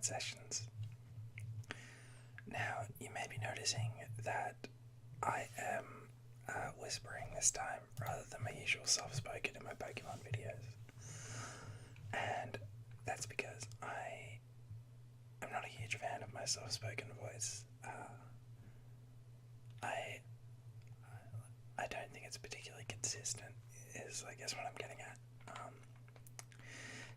chat sessions. Now, you may be noticing that I am whispering this time rather than my usual soft-spoken in my Pokemon videos. And that's because I'm not a huge fan of my soft-spoken voice. I don't think it's particularly consistent, is I guess what I'm getting at.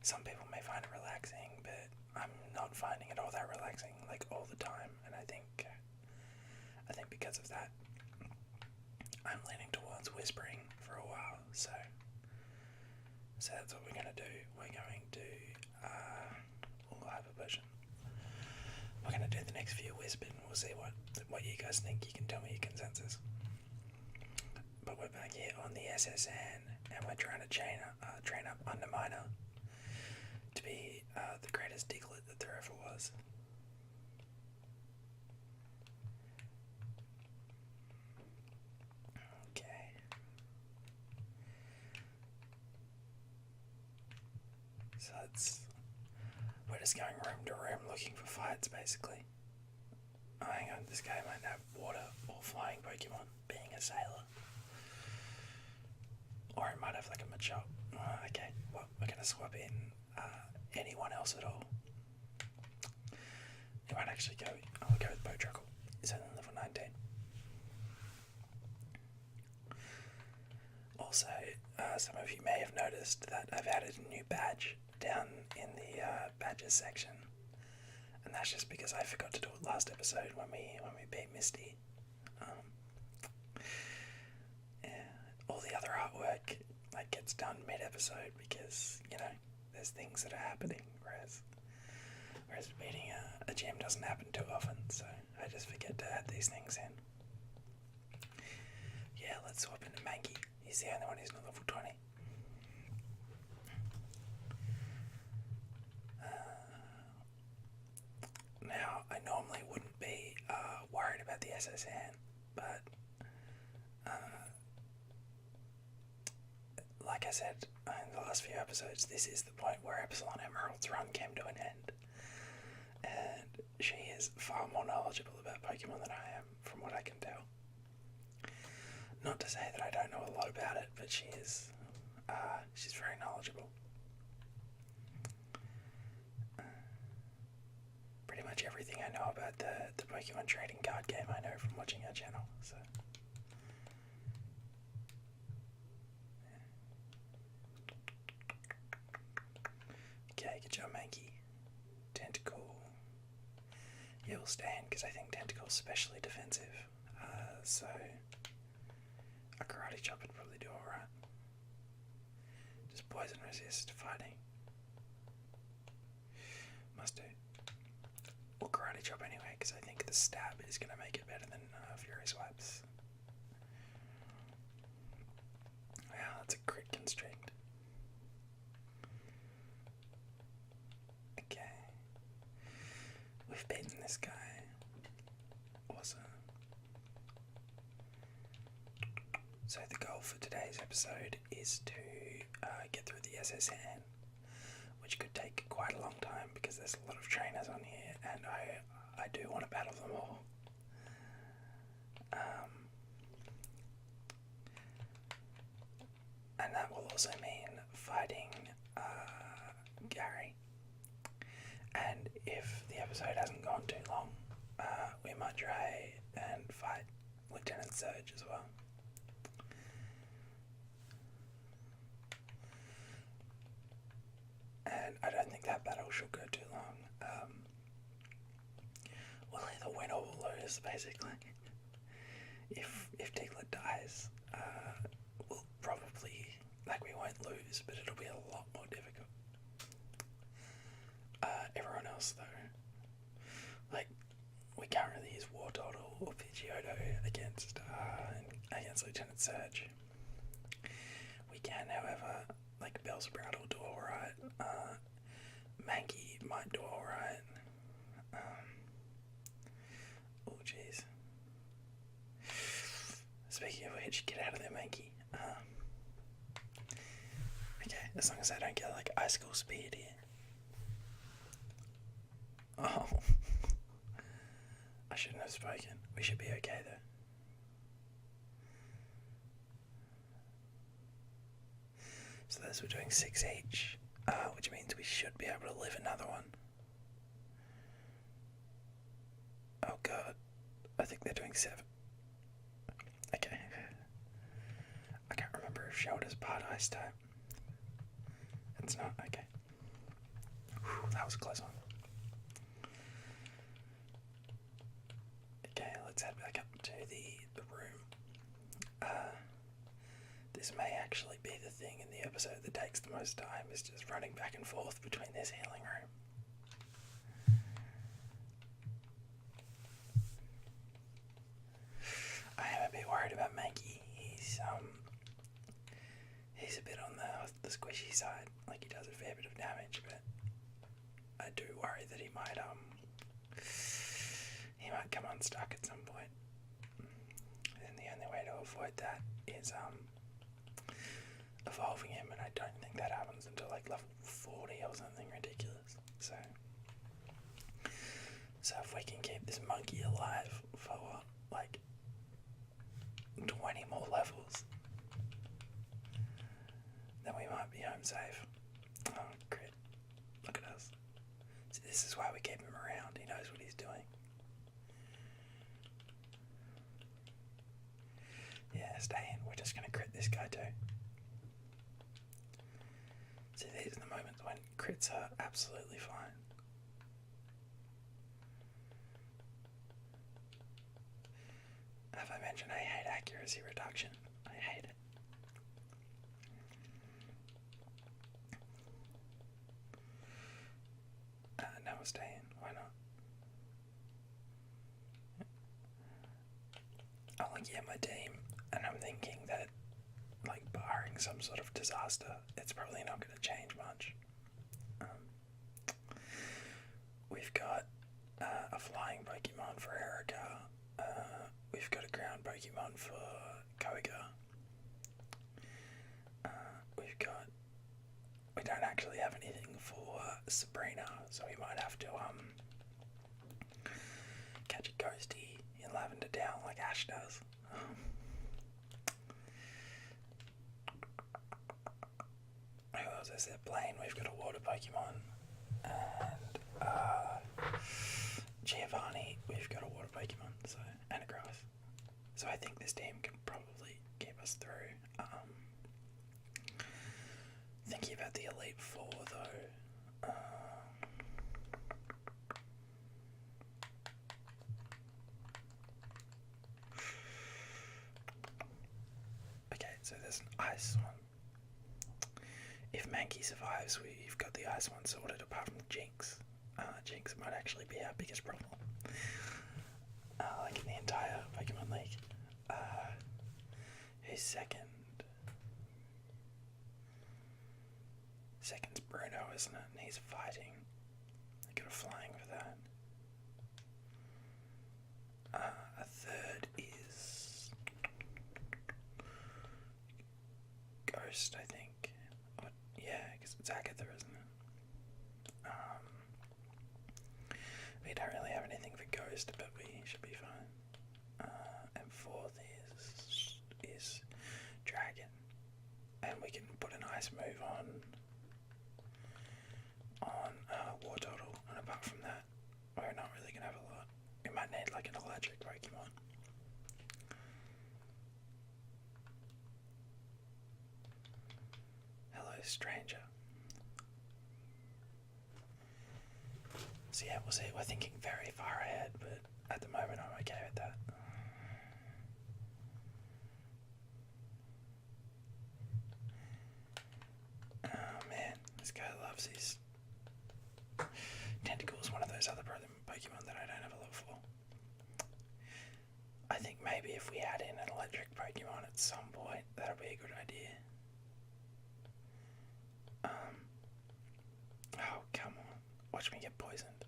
Some people may find it relaxing, but I'm not finding it all that relaxing, like all the time. And I think because of that, I'm leaning towards whispering for a while. So that's what we're gonna do. We're going to we'll have a version. We're gonna do the next few whispered, and we'll see what you guys think. You can tell me your consensus. But we're back here on the SSN, and we're trying to train up Underminer to be the greatest Diglett that there ever was. Okay. So we're just going room to room looking for fights, basically. Oh, hang on, this guy might have water or flying Pokemon, being a sailor. Or it might have like a Machop. Okay, well, we're gonna swap in anyone else at all. You might actually go, I'll go with Bowtruckle. It's only level 19. Also, some of you may have noticed that I've added a new badge down in the badges section. And that's just because I forgot to do it last episode when we beat Misty. All the other artwork like gets done mid-episode because, you know, there's things that are happening, whereas beating a gym doesn't happen too often, so I just forget to add these things in. Yeah, let's swap into Mankey. He's the only one who's not level 20. Now, I normally wouldn't be worried about the SSN, but like I said in the last few episodes, this is the point where Epsilon Emerald's run came to an end. And she is far more knowledgeable about Pokemon than I am, from what I can tell. Not to say that I don't know a lot about it, but she's very knowledgeable. Pretty much everything I know about the Pokemon trading card game I know from watching her channel, so. Okay, good job, Mankey. Tentacle. Yeah, we'll stay in because I think Tentacle's especially defensive. So a Karate Chop would probably do alright. Just poison resist fighting. Must do. Or Karate Chop anyway, because I think the stab is going to make it better than Fury Swipes. Wow, that's a crit constrict. Okay. We've beaten this guy. Awesome. So the goal for today's episode is to get through the SSN, which could take quite a long time because there's a lot of trainers on here, and I do want to battle them all. And that will also mean fighting Gary. And if the episode hasn't gone too long, we might try and fight Lieutenant Surge as well. And I don't think that battle should go too long. We'll either win or we'll lose, basically. If Diglett dies, we'll probably, like, we won't lose, but it'll be a lot more difficult. Everyone else, though, like, we can't really use Wartortle or Pidgeotto against Lieutenant Surge. We can, however, like, Bellsprout will do alright. Mankey might do alright. Oh jeez. Speaking of which, get out of there, Mankey. Okay, as long as I don't get like Icicle Speed here. Oh. I shouldn't have spoken. We should be okay though. So those were doing 6 each, which means we should be able to live another one. Oh god, I think they're doing 7. Okay. I can't remember if shoulder's part ice type. It's not, okay. Whew, that was a close one. Okay, let's head back up to the room. This may actually be the thing in the episode that takes the most time, is just running back and forth between this healing room. I am a bit worried about Mankey. He's a bit on the squishy side, like he does a fair bit of damage, but I do worry that he might come unstuck at some point. And the only way to avoid that is evolving him, and I don't think that happens until like level 40 or something ridiculous. So if we can keep this monkey alive for like 20 more levels, then we might be home safe. Oh, crit. Look at us. See, this is why we keep him around. He knows what he's doing. Yeah, stay in. We're just going to crit this guy too. See, these are the moments when crits are absolutely fine. Have I mentioned I hate accuracy reduction? I hate it. No, we'll stay in. Why not? I'm looking at my team, and I'm thinking that, like, barring some sort of disaster, it's probably not going to change much. We've got a flying Pokemon for Erica. We've got a ground Pokemon for Koga. We don't actually have anything for Sabrina, so we might have to catch a ghosty in Lavender Down like Ash does. Who else is there? Blaine, we've got a water Pokemon. And Giovanni, we've got a water Pokemon, and a grass. So I think this team can probably keep us through. Thinking about the Elite Four though. Okay, so there's an ice one. If Mankey survives, we've got the ice one sorted apart from Jinx. Jinx might actually be our biggest problem. Like in the entire Pokemon League. Who's second? Second's Bruno, isn't it? And he's fighting. I got a flying for that. A third is Ghost, I think. Or, yeah, because it's Agatha, isn't it? We don't really have anything for Ghost, but we should be fine. And fourth is Dragon, and we can put an ice move on War Total, and apart from that, we're not really gonna have a lot. We might need like an electric Pokemon. Hello, stranger. So yeah, we'll see. We're thinking very far ahead, but at the moment I'm okay with that. Oh man, this guy loves his Tentacles, one of those other Pokemon that I don't have a love for. I think maybe if we add in an electric Pokemon at some point, that'll be a good idea. Oh, come on. Watch me get poisoned.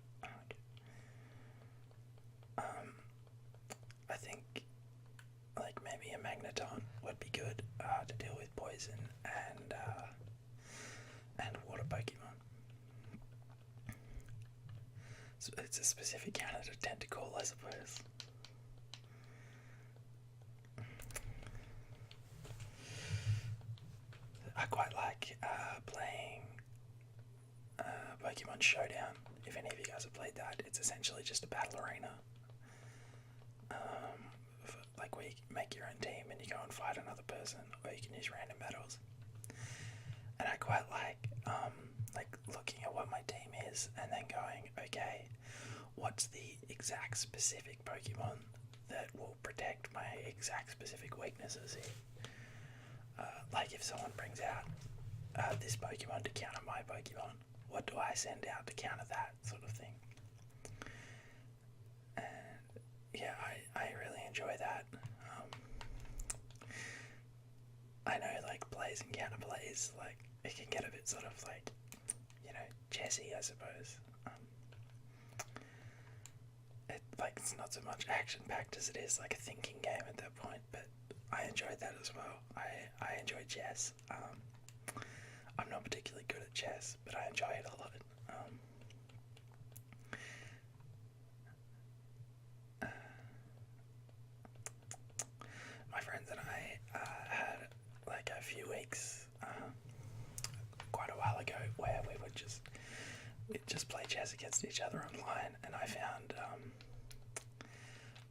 I think like maybe a Magneton would be good to deal with poison and water Pokemon. it's a specific Canada tentacle, I suppose. I quite like playing Pokemon Showdown. If any of you guys have played that, it's essentially just a battle arena. Like where you make your own team and you go and fight another person, or you can use random battles. And I quite like looking at what my team is and then going, okay, what's the exact specific Pokemon that will protect my exact specific weaknesses here? Like if someone brings out this Pokemon to counter my Pokemon, what do I send out to counter that sort of thing? And yeah, I really enjoy that. I know like plays and counter plays, like it can get a bit sort of like, you know, chessy, I suppose. It's not so much action packed as it is like a thinking game at that point, but I enjoyed that as well. I enjoy chess. I'm not particularly good at chess, but I enjoy it a lot. My friends and I had like a few weeks quite a while ago where we'd just play chess against each other online, and I found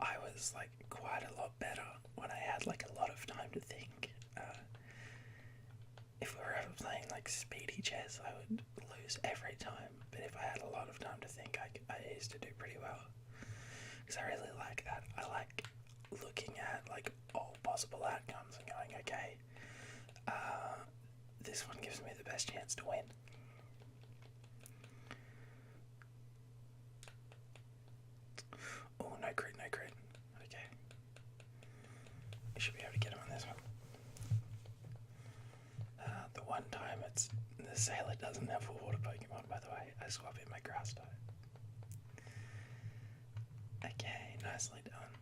I was like quite a lot better when I had like a lot of time to think. If we were ever playing like speedy chess, I would lose every time, but if I had a lot of time to think, I used to do pretty well, because I really like that. I like looking at like all possible outcomes and going, okay, this one gives me the best chance to win. Oh, no crit, no crit. Okay. You should be able to get him on this one. The one time the sailor doesn't have a water Pokemon, by the way. I swap in my grass type. Okay, nicely done.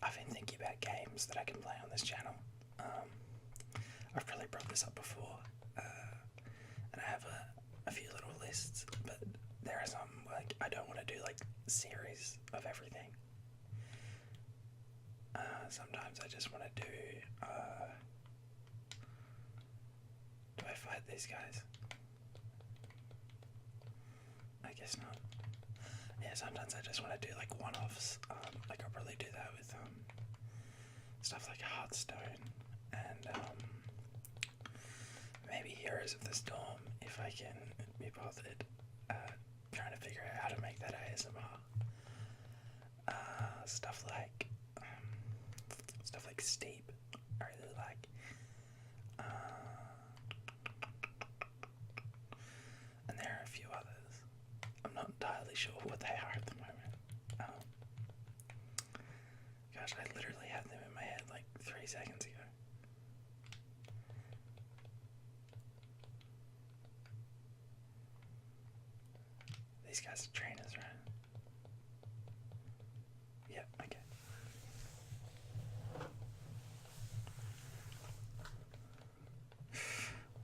I've been thinking about games that I can play on this channel. I've probably brought this up before, and I have a few little lists, but there are some, like, I don't want to do, like, series of everything. Sometimes I just want to do I fight these guys? I guess not. Yeah, sometimes I just want to do, like, one-offs. Like, I'll probably do that with, stuff like Hearthstone, and, maybe Heroes of the Storm, if I can be bothered, trying to figure out how to make that ASMR. Stuff like Steep, I really like. And there are a few others. I'm not entirely sure what they are at the moment. Gosh, I literally had them in my head like 3 seconds ago. These guys are trainers, right? Yeah, okay.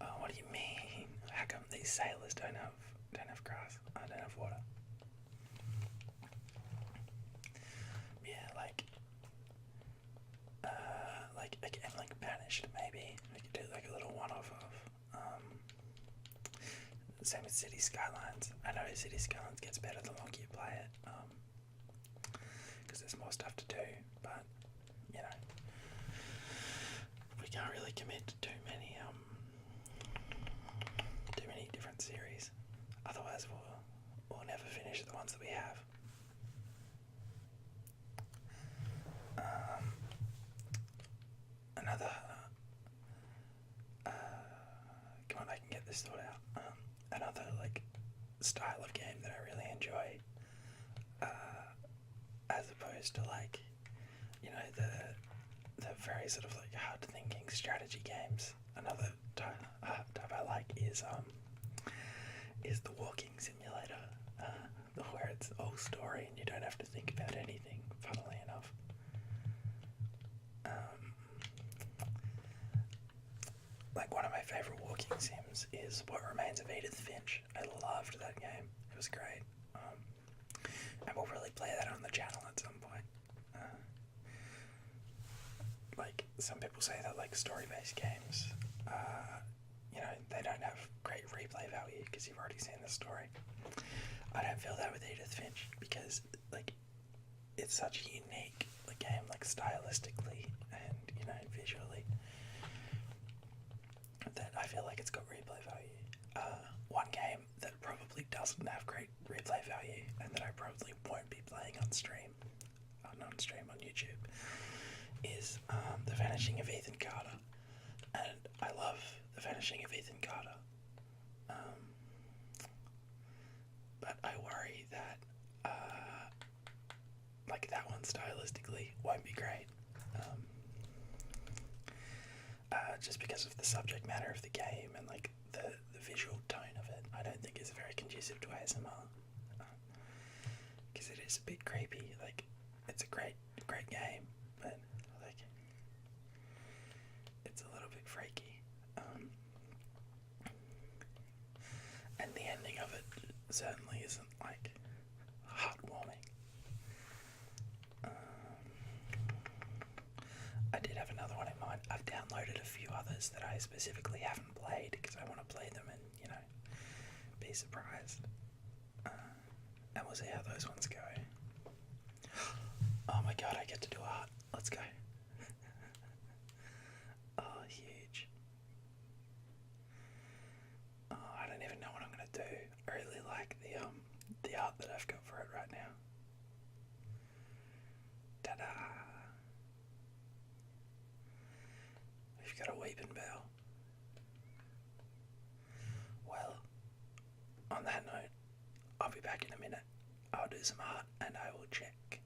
Oh, what do you mean? How come these sailors don't have grass? I don't have water. Yeah, again, like Banished, maybe. We could do like a little one-off of. Same with City Skylines. I know City Skylines gets better the longer you play it, because there's more stuff to do, but, you know, we can't really commit to too many different series. Otherwise we'll never finish the ones that we have. Another come on, I can get this thought out. Another like style of game that I really enjoy, as opposed to like, you know, the very sort of like hard thinking strategy games. Another type I like is the walking simulator, where it's all story and you don't have to think about anything, funnily enough. Like one of my favourite walking sims is What Remains of Edith Finch. I loved that game. It was great. And we'll really play that on the channel at some point. Like, some people say that, like, story-based games, you know, they don't have great replay value because you've already seen the story. I don't feel that with Edith Finch because, like, it's such a unique game, like, stylistically and, you know, visually, that I feel like it's got replay value. One game that probably doesn't have great replay value and that I probably won't be playing on stream, on YouTube, is The Vanishing of Ethan Carter. And I love The Vanishing of Ethan Carter. But I worry that like that one stylistically won't be great. Just because of the subject matter of the game and like the visual tone of it, I don't think is very conducive to ASMR. Because it is a bit creepy. Like, it's a great game, but like it's a little bit freaky. And the ending of it certainly isn't like heartwarming. I did have another one in mind. I've downloaded a few others that I specifically haven't played because I want to play them and, you know, be surprised. And we'll see how those ones go. Oh my god, I get to do art. Let's go. Oh, huge. Oh, I don't even know what I'm gonna do. I really like the art that I've got for it right now. Ta-da! We've got a weeping bell. Well, on that note, I'll be back in a minute. I'll do some art and I will check.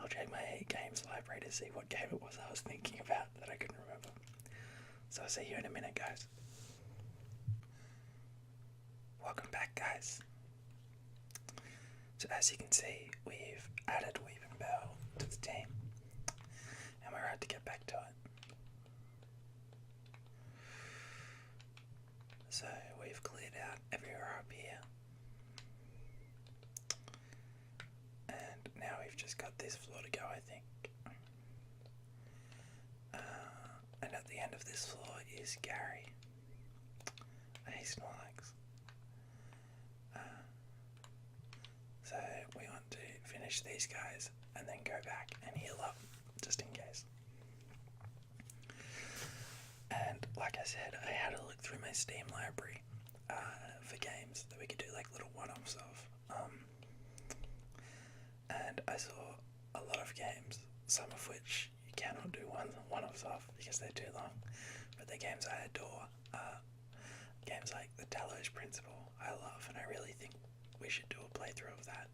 I'll check my games library to see what game it was I was thinking about that I couldn't remember. So I'll see you in a minute, guys. Welcome back, guys. So as you can see, we've added Weeping Bell to the team. And we're about to get back to it. So we've cleared out everywhere up here. And now we've just got this floor to go, I think. And at the end of this floor is Gary. He snorlax. So we want to finish these guys and then go back and heal up, just in case. And like I said, I had a look through my Steam library for games that we could do like little one-offs of. And I saw a lot of games, some of which you cannot do one-offs of because they're too long. But the games I adore, games like the Talos Principle, I love, and I really think we should do a playthrough of that.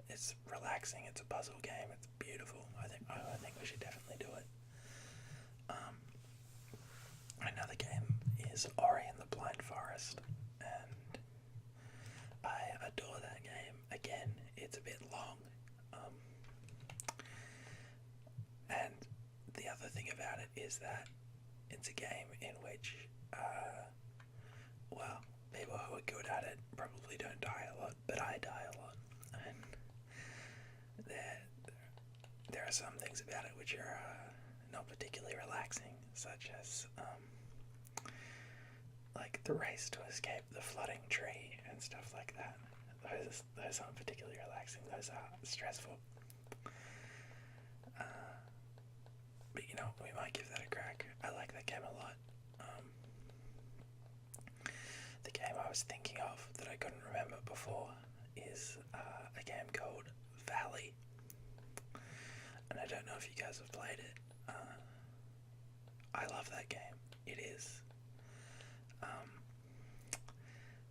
It's relaxing, it's a puzzle game, it's beautiful. I think we should definitely do it. Another game is Ori and the Blind Forest, and I adore that game. Again, it's a bit long. And the other thing about it is that it's a game in which, well, people who are good at it probably don't die a lot, but I die a lot. And there are some things about it which are not particularly relaxing, such as like the race to escape the flooding tree and stuff like that. Those aren't particularly relaxing, those are stressful. But you know, we might give that a crack. I like that game a lot. The game I was thinking of that I couldn't remember before is a game called Valley. And I don't know if you guys have played it. I love that game. It is.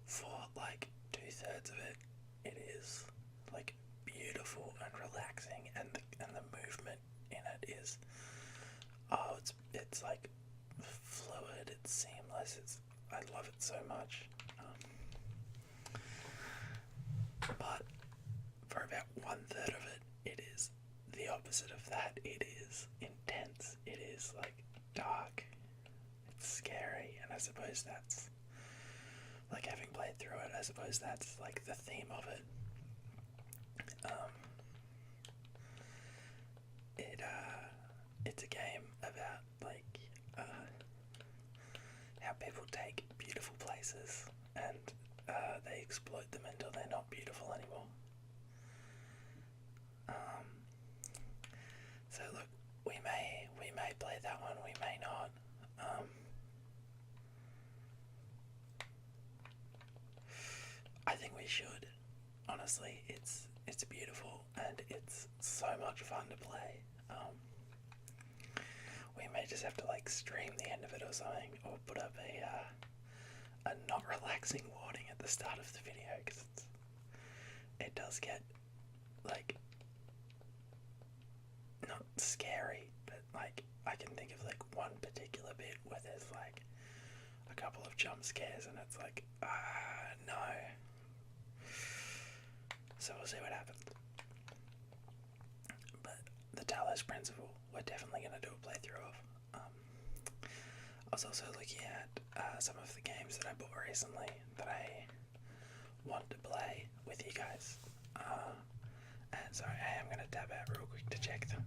For like 2/3 of it, it is like beautiful and relaxing, and the movement in it is, it's like fluid, it's seamless, I love it so much. But for about 1/3 of it, it is the opposite of that. It is intense. It is like dark. I suppose that's, like, having played through it, I suppose that's, like, the theme of it. It's a game about, like, how people take beautiful places and they exploit them until they're not beautiful anymore. So look, we may play that one, we may not. I think we should. Honestly, it's beautiful and it's so much fun to play. We may just have to like stream the end of it or something, or put up a not relaxing warning at the start of the video, because it does get like not scary, but like I can think of like one particular bit where there's like a couple of jump scares and it's like no. So we'll see what happens. But the Talos Principle, we're definitely going to do a playthrough of. I was also looking at some of the games that I bought recently that I want to play with you guys. And so I am going to tab out real quick to check them.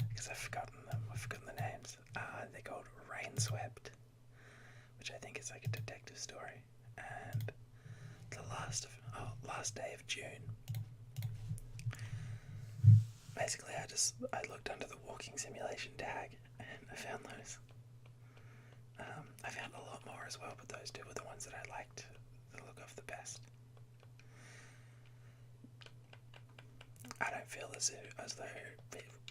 Because I've forgotten them. I've forgotten the names. They're called Rainswept, which I think is like a detective story. And the last day of June. Basically, I looked under the walking simulation tag and I found those. I found a lot more as well, but those two were the ones that I liked the look of the best. I don't feel as though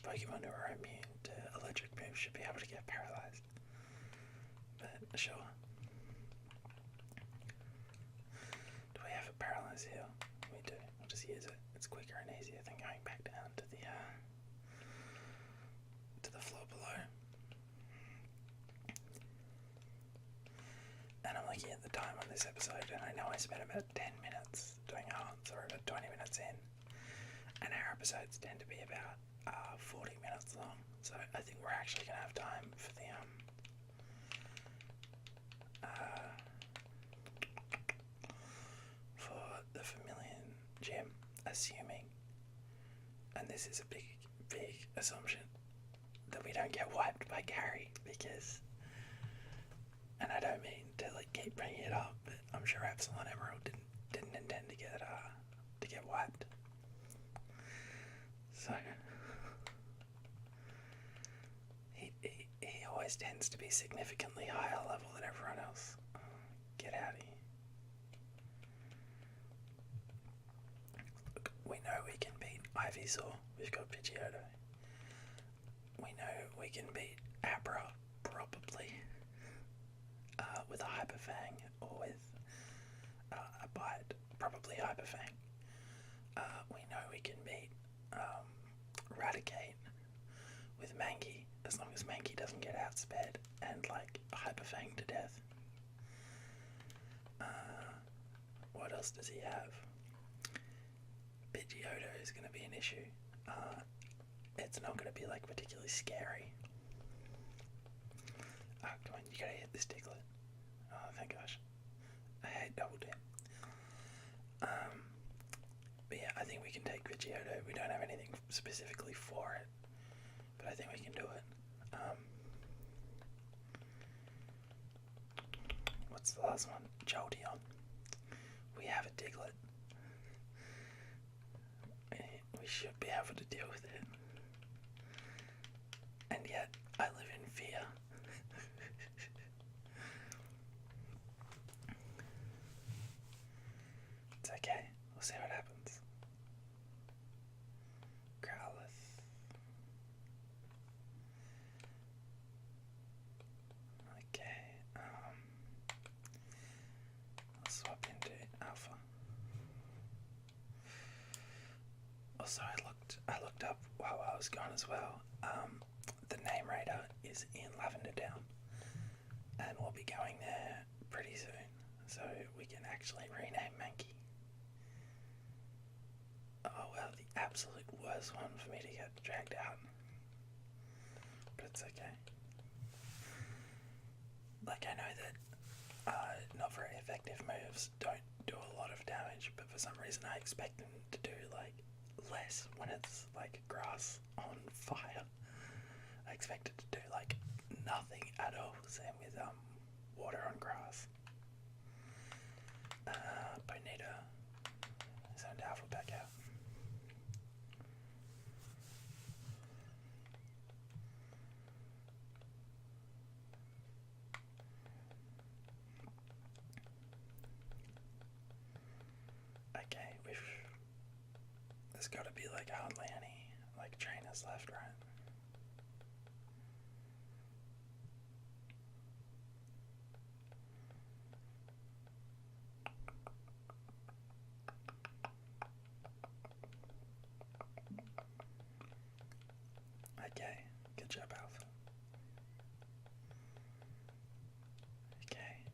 Pokemon who are immune to electric moves should be able to get paralyzed. But sure. Do we have a paralyze heal? We do. We'll just use it. It's quicker and easier than going back down to the floor below. And I'm looking at the time on this episode, and I know I spent about 10 minutes doing hunts, or about 20 minutes in. And our episodes tend to be about 40 minutes long, so I think we're actually going to have time for the Vermilion gym, assuming, and this is a big assumption, that we don't get wiped by Gary, because, and I don't mean to like keep bringing it up, but I'm sure Epsilon Emerald didn't intend to get wiped. So he always tends to be significantly higher level than everyone else. Get out of here. Look, we know we can beat Ivysaur. We've got Pidgeotto. We know we can beat Abra, probably, with a Hyper Fang, or with a Bite, probably Hyper Fang. We know we can beat Raticate with Mankey, as long as Mankey doesn't get outsped and like Hyper Fang to death. What else does he have? Pidgeotto is going to be an issue. It's not going to be like particularly scary. Oh, come on, you gotta hit this Diglett. Oh, thank gosh. I hate Double Dip. But yeah, I think we can take Pidgeotto. We don't have anything specifically for it, but I think we can do it. What's the last one? Jolteon. We have a Diglett. We should be able to deal with it. And yet, I live in fear. It's okay. We'll see what happens. Growlithe. Okay. I'll swap into Alpha. Also, I looked up while I was gone as well. The name radar is in Lavender Down, and we'll be going there pretty soon, so we can actually rename Mankey. Oh well, the absolute worst one for me to get dragged out, but it's okay. Like, I know that not very effective moves don't do a lot of damage, but for some reason I expect them to do like less when it's like grass on fire. I expect it to do like nothing at all. Same with water on grass. Bonita, send Alpha back out. Okay, there's got to be like hardly any like trainers left, right? Okay, good job, Alpha. Okay,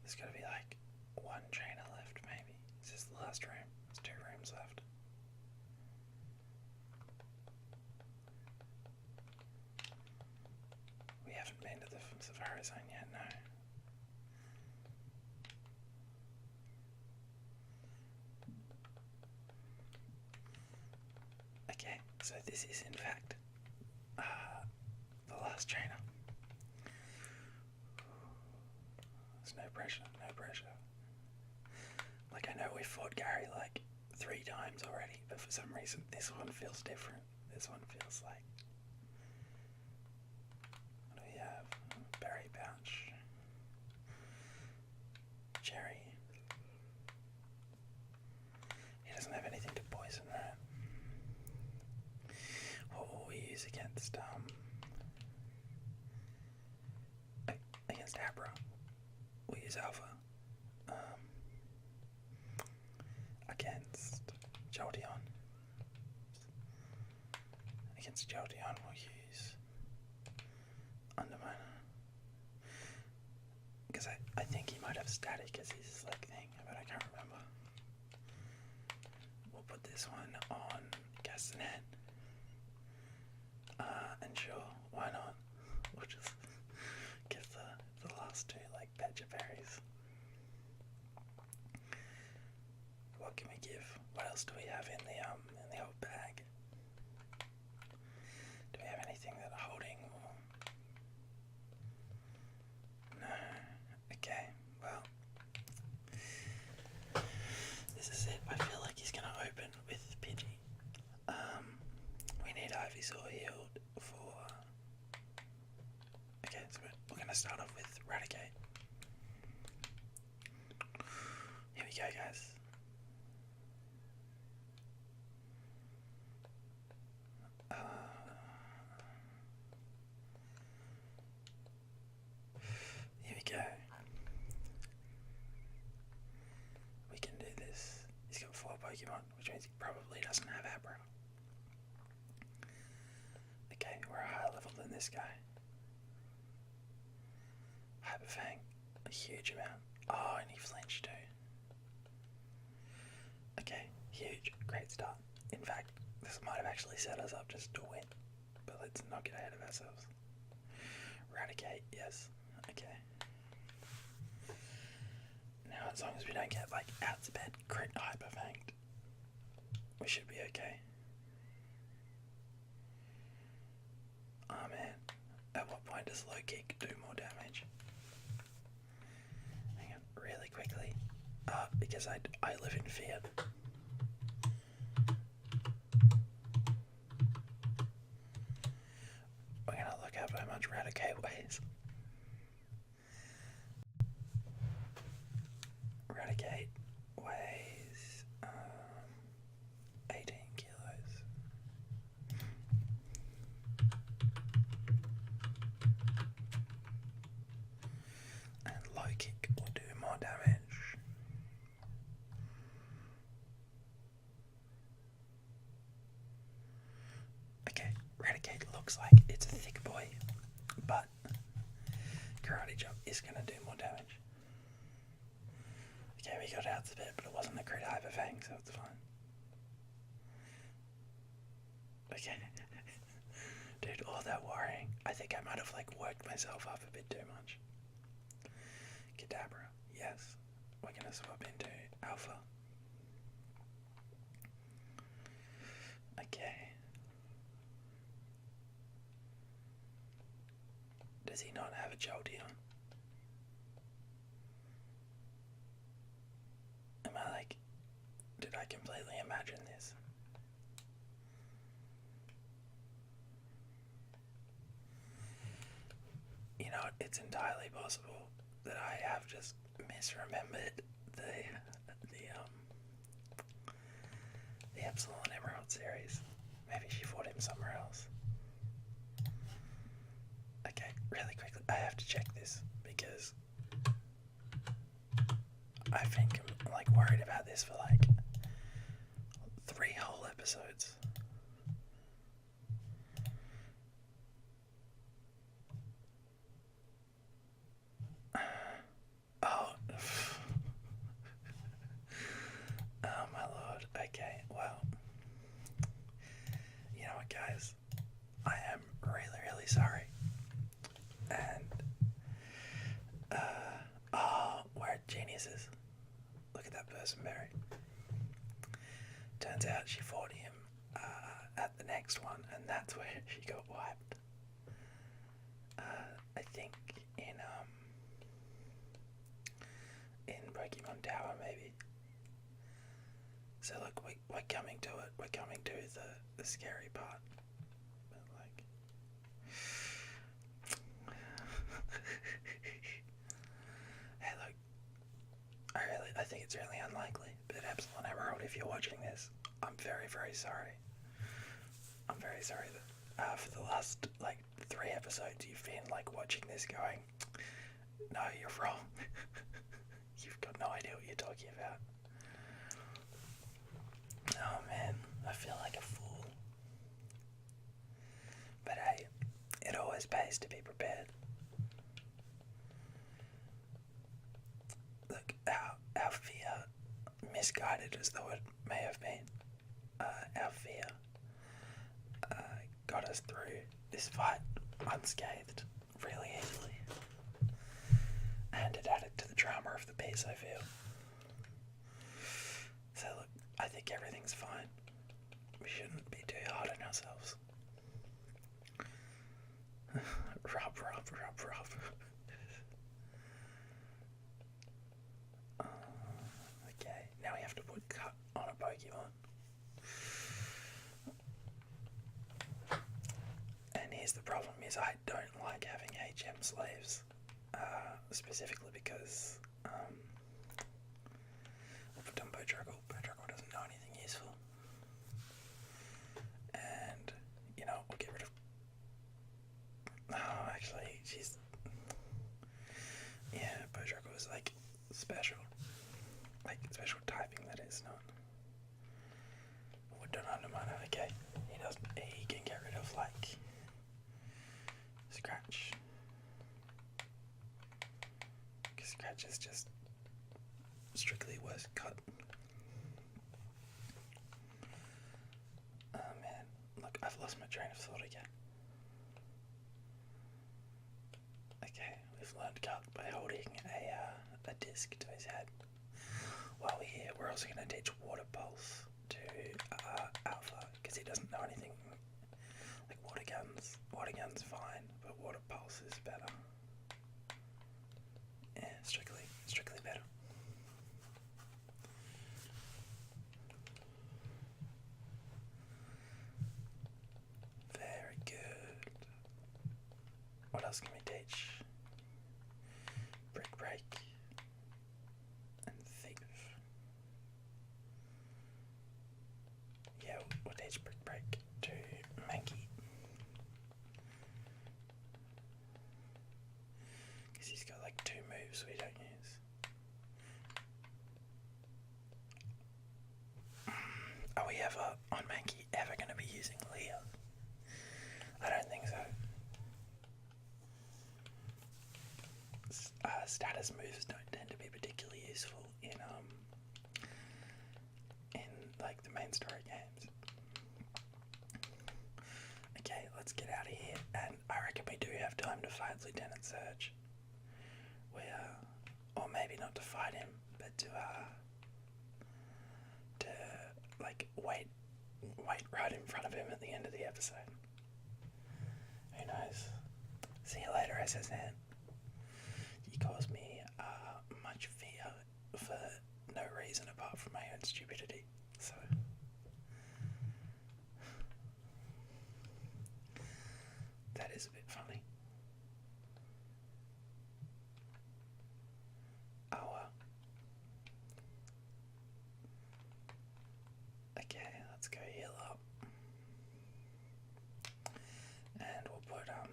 there's got to be like one trainer left, maybe. Is this the last room? There's 2 rooms left. We haven't been to the Safari Zone yet, no. Okay, so this is in fact the last trainer. There's no pressure, no pressure. Like, I know we fought Gary like 3 times already, but for some reason this one feels different. This one feels like... What do we have? Berry pouch. Cherry. He doesn't have anything to poison, right? What will we use against Abra? We'll use Alpha. Against Jolteon. Against Jolteon we'll use Underminer. Because I think he might have static as his like thing, but I can't remember. We'll put this one on Castanet. And sure, why not? We'll just give the last 2 like Badger berries. What can we give? What else do we have in the old bag? Do we have anything that are holding? No. Okay, well, this is it. I feel like he's gonna open with Pidgey. We need Ivysaur healed for... Okay, so we're gonna start off with Raticate. Here we go, guys. Here we go. We can do this. He's got 4 Pokemon, which means he probably doesn't have Abra. Okay, we're a higher level than this guy. Hyperfang, a huge amount. Oh, and he flinched too. Okay, huge, great start. In fact, this might have actually set us up just to win, but let's not get ahead of ourselves. Eradicate, yes, okay. Now, as long as we don't get like out to bed crit hyperfanged, we should be okay. Oh man, at what point does low kick do more damage? Hang on, really quickly. Because I live in fear. We're gonna look up how much Raticate weighs. Raticate weighs 18 kilos. And low kick will do more damage. Okay, Raticate looks like it's a thick boy, but Karate Chop is going to do more damage. Okay, we got out a bit, but it wasn't a crit Hyperfang, so it's fine. Okay. Dude, all that worrying. I think I might have like worked myself up a bit too much. Kadabra, yes. We're gonna swap into Alpha. Okay. Does he not have a Jolteon? Am I like... Did I completely imagine this? You know, it's entirely possible that I have just misremembered the Epsilon Emerald series. Maybe she fought him somewhere else. Okay, really quickly, I have to check this because I've been like worried about this for like 3 whole episodes. Oh, oh my lord. Okay, well, you know what, guys? I am really sorry. And oh, we're geniuses. Look at that person, Mary. Turns out she fought him at the next one, and that's where she got wiped. I think in Pokemon Tower, maybe. So look, we're coming to it. We're coming to the scary part. But like, hey, look. I think it's really unlikely. But Epsilon Emerald, if you're watching this, I'm very sorry. I'm very sorry that for the last like 3 episodes you've been like watching this going, no, you're wrong. You've got no idea what you're talking about. Oh man, I feel like a fool. But hey, it always pays to be prepared. Look, our fear, misguided as though it may have been, our fear got us through this fight unscathed really easily. And it added to the drama of the piece, I feel. So look, I think everything's fine. We shouldn't be too hard on ourselves. Rub. Okay, now we have to put cut on a Pokemon. And here's the problem is I don't like having HM slaves. Specifically because we'll put down Bodraggle. Bodraggle doesn't know anything useful. And, you know, we'll get rid of... Oh, actually, she's... Yeah, Bodraggle is like special. Like special typing, that is, not... We're done Underminer, okay. He can get rid of like... Scratch. Scratch is just strictly worst cut. Oh man, look, I've lost my train of thought again. Okay, we've learned cut by holding a disc to his head. While we're here, we're also going to teach Water Pulse to Alpha, because he doesn't know anything. Like Water Gun's fine, but Water Pulse is better. Yeah, strictly better. Very good. What else can we teach? Brick Break and Thief. Yeah, we'll teach Brick Break to Mankey. Because he's got like 2 moves we don't use. Are we ever, on Mankey, ever going to be using Leah? I don't think so. Status moves don't tend to be particularly useful in like the main story games. Okay, let's get out of here, and I reckon we time to fight Lieutenant Surge. Or maybe not to fight him, but to like wait right in front of him at the end of the episode. Who knows? See you later, SSN. You caused me much fear for no reason apart from my own stupidity. So that is a bit funny. Okay, let's go heal up. And we'll put our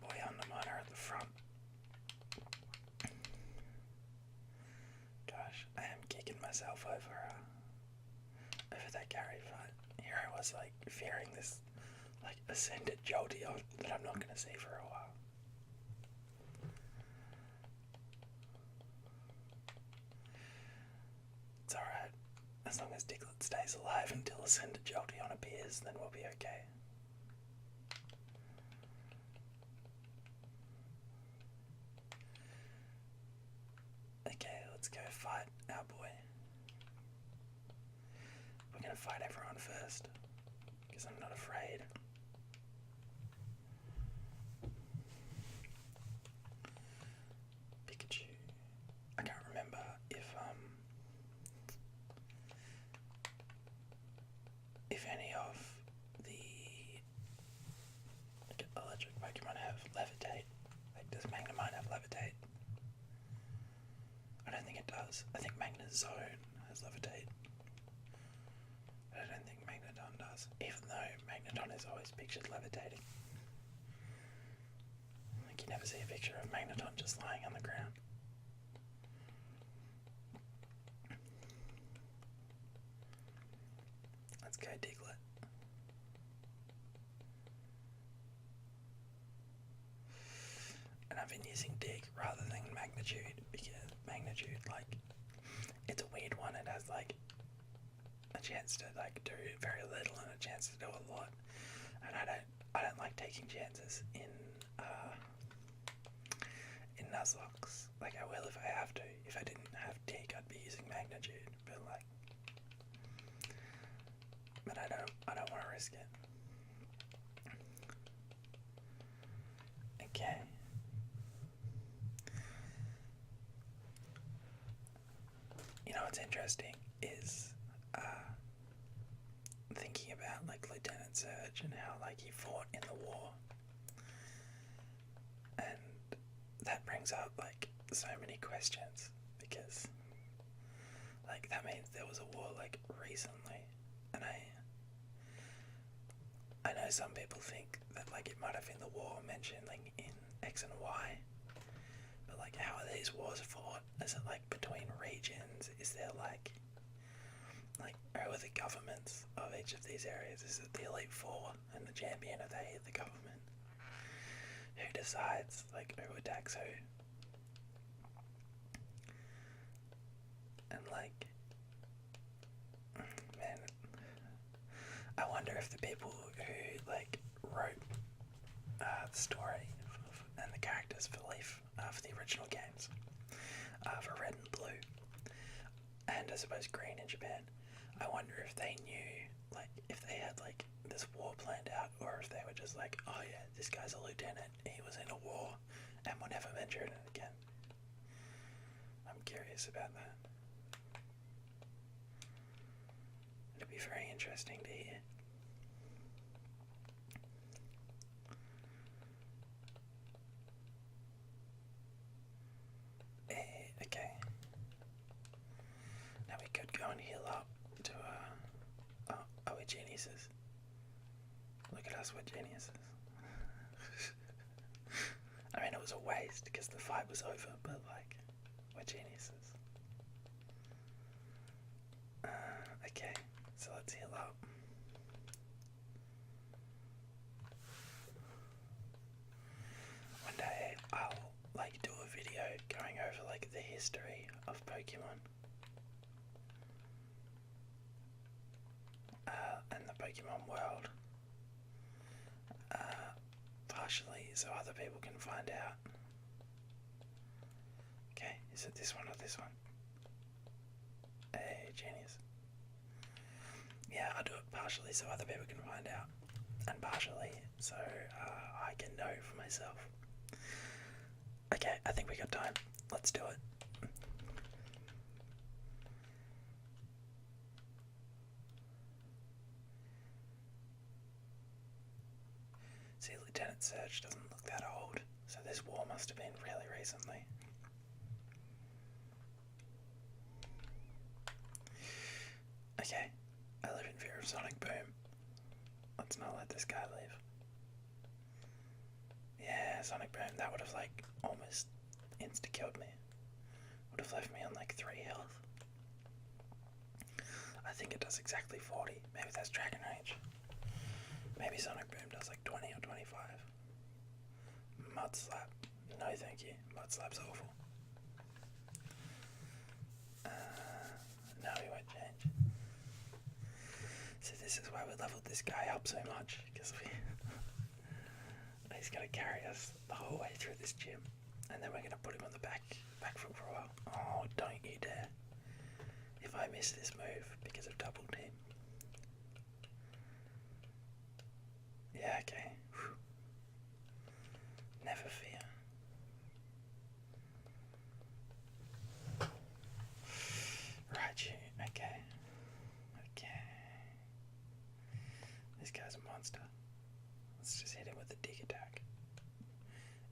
boy Underminer at the front. Gosh, I am kicking myself over that carry fight. Here I was like fearing this like ascended Jolteon that I'm not gonna see for a while. It's alright. As long as Diglett stays alive until ascended Jolteon appears, then we'll be okay. Okay, let's go fight our boy. We're gonna fight everyone first, because I'm not afraid. Pikachu. I can't remember if any of the electric Pokemon have Levitate. Like, does Magnemite have Levitate? I don't think it does. I think Magnezone has Levitate. But I don't think Magneton does. Even though Magneton is always pictured levitating. Like, you never see a picture of Magneton just lying on the ground. Let's go Diglett. And I've been using Dig rather than Magnitude because Magnitude, like, it's a weird one. It has like a chance to like do very little and a chance to do a lot. And I don't like taking chances in Nuzlocke. Like, I will if I have to. If I didn't have Dig, I'd be using Magnitude. But I don't want to risk it. Okay. You know what's interesting is thinking about like Lieutenant Surge and how like he fought in the war, and that brings up like so many questions because like that means there was a war like recently, and I know some people think that like it might have been the war mentioned like in X and Y, but like how are these wars fought? Is it like between regions? Is there like who are the governments of each of these areas? Is it the Elite Four and the champion? Are they the government? Who decides like who attacks who? And like, man, I wonder if the people who like wrote the story and the characters for Leaf for the original games, for Red and Blue, and I suppose Green in Japan, I wonder if they knew, like, if they had like this war planned out, or if they were just like, oh yeah, this guy's a lieutenant, he was in a war, and we'll never mention it again. I'm curious about that. It'd be very interesting to hear. Okay. Now we could go and heal up to we're geniuses. Look at us, we're geniuses. I mean, it was a waste because the fight was over, but like, we're geniuses. Okay, so let's heal up. One day I'll like do a video going over like the history of Pokemon. And the Pokemon world. partially so other people can find out. Okay, is it this one or this one? Hey, genius. Yeah, I'll do it partially so other people can find out, and partially so I can know for myself. Okay, I think we got time. Let's do it. See, Lieutenant Surge doesn't look that old, so this war must have been really recently. Okay, I live in fear of sonic boom. Let's not let this guy live. Yeah, sonic boom, that would have like almost insta-killed me. Would have left me on like 3 health. I think it does exactly 40. Maybe that's Dragon Rage. Maybe Sonic Boom does like 20 or 25. Mud Slap. No thank you. Mud Slap's awful. No, he won't change. So this is why we leveled this guy up so much. Because he's going to carry us the whole way through this gym. And then we're going to put him on the back foot for a while. Oh, don't you dare. If I miss this move because of double team. Yeah, okay. Whew. Never fear. Right, you. Okay. Okay. This guy's a monster. Let's just hit him with a dig attack.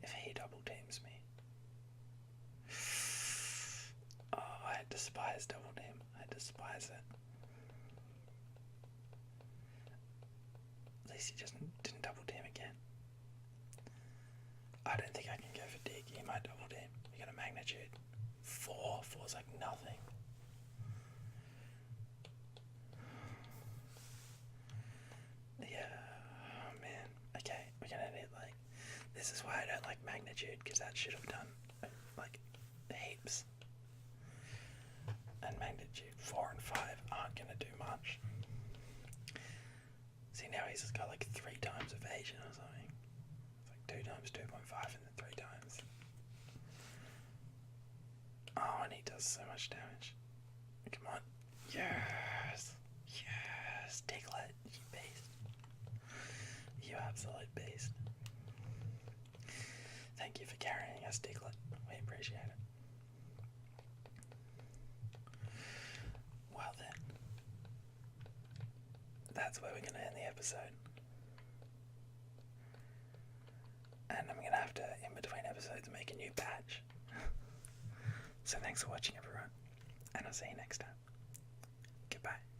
If he double teams me. Oh, I despise double team. I despise it. At least he just didn't double team again. I don't think I can go for dig. He might double team. You got a magnitude. 4. 4's like nothing. Yeah. Oh man. Okay. We're gonna need like. This is why I don't like magnitude, because that should have done like heaps. And magnitude 4 and 5 aren't gonna do much. See, now he's just got like 3 times evasion or something. It's like 2 times 2.5 and then 3 times. Oh, and he does so much damage. Come on. Yes! Yes! Diglett, you beast. You absolute beast. Thank you for carrying us, Diglett. We appreciate it. Well then. That's where we're going to end the episode. And I'm going to have to, in between episodes, make a new patch. So thanks for watching, everyone. And I'll see you next time. Goodbye.